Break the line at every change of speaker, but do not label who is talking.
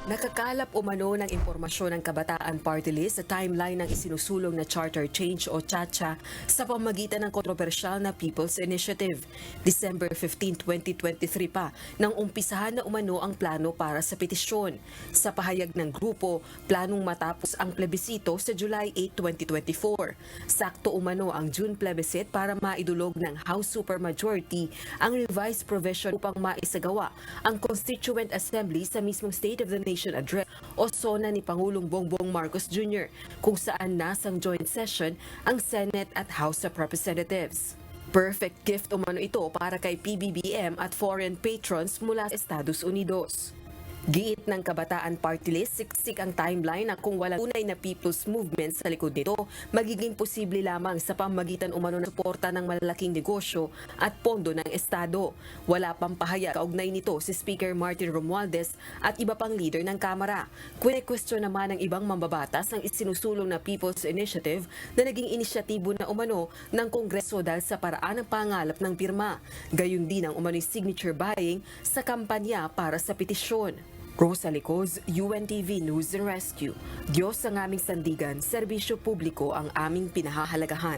Nakakalap umano ng impormasyon ng Kabataan Party List sa timeline ng isinusulong na Charter Change o CHACHA sa pamamagitan ng kontrobersyal na People's Initiative. December 15, 2023 pa nang umpisahan na umano ang plano para sa petisyon. Sa pahayag ng grupo, planong matapos ang plebisito sa July 8, 2024. Sakto umano ang June plebiscite para maidulog ng House Supermajority ang revised provision upang maisagawa ang Constituent Assembly sa mismong State of the Nation Address o SONA ni Pangulong Bongbong Marcos Jr. kung saan nasang joint session ang Senate at House of Representatives. Perfect gift umano ito para kay PBBM at foreign patrons mula sa Estados Unidos. Giit ng Kabataan Party List, siksik ang timeline na kung walang tunay na people's movement sa likod nito, magiging posible lamang sa pamamagitan umano ng suporta ng malalaking negosyo at pondo ng Estado. Wala pang pahayag kaugnay nito si Speaker Martin Romualdez at iba pang leader ng Kamara. Kwestiyon naman ng ibang mambabatas ang isinusulong na People's Initiative na naging inisyatibo na umano ng Kongreso dahil sa paraan ng pangalap ng pirma. Gayon din ang umano'y signature buying sa kampanya para sa petisyon. Rosa Licoz, UNTV News and Rescue. Diyos ang aming sandigan, serbisyo publiko ang aming pinahahalagahan.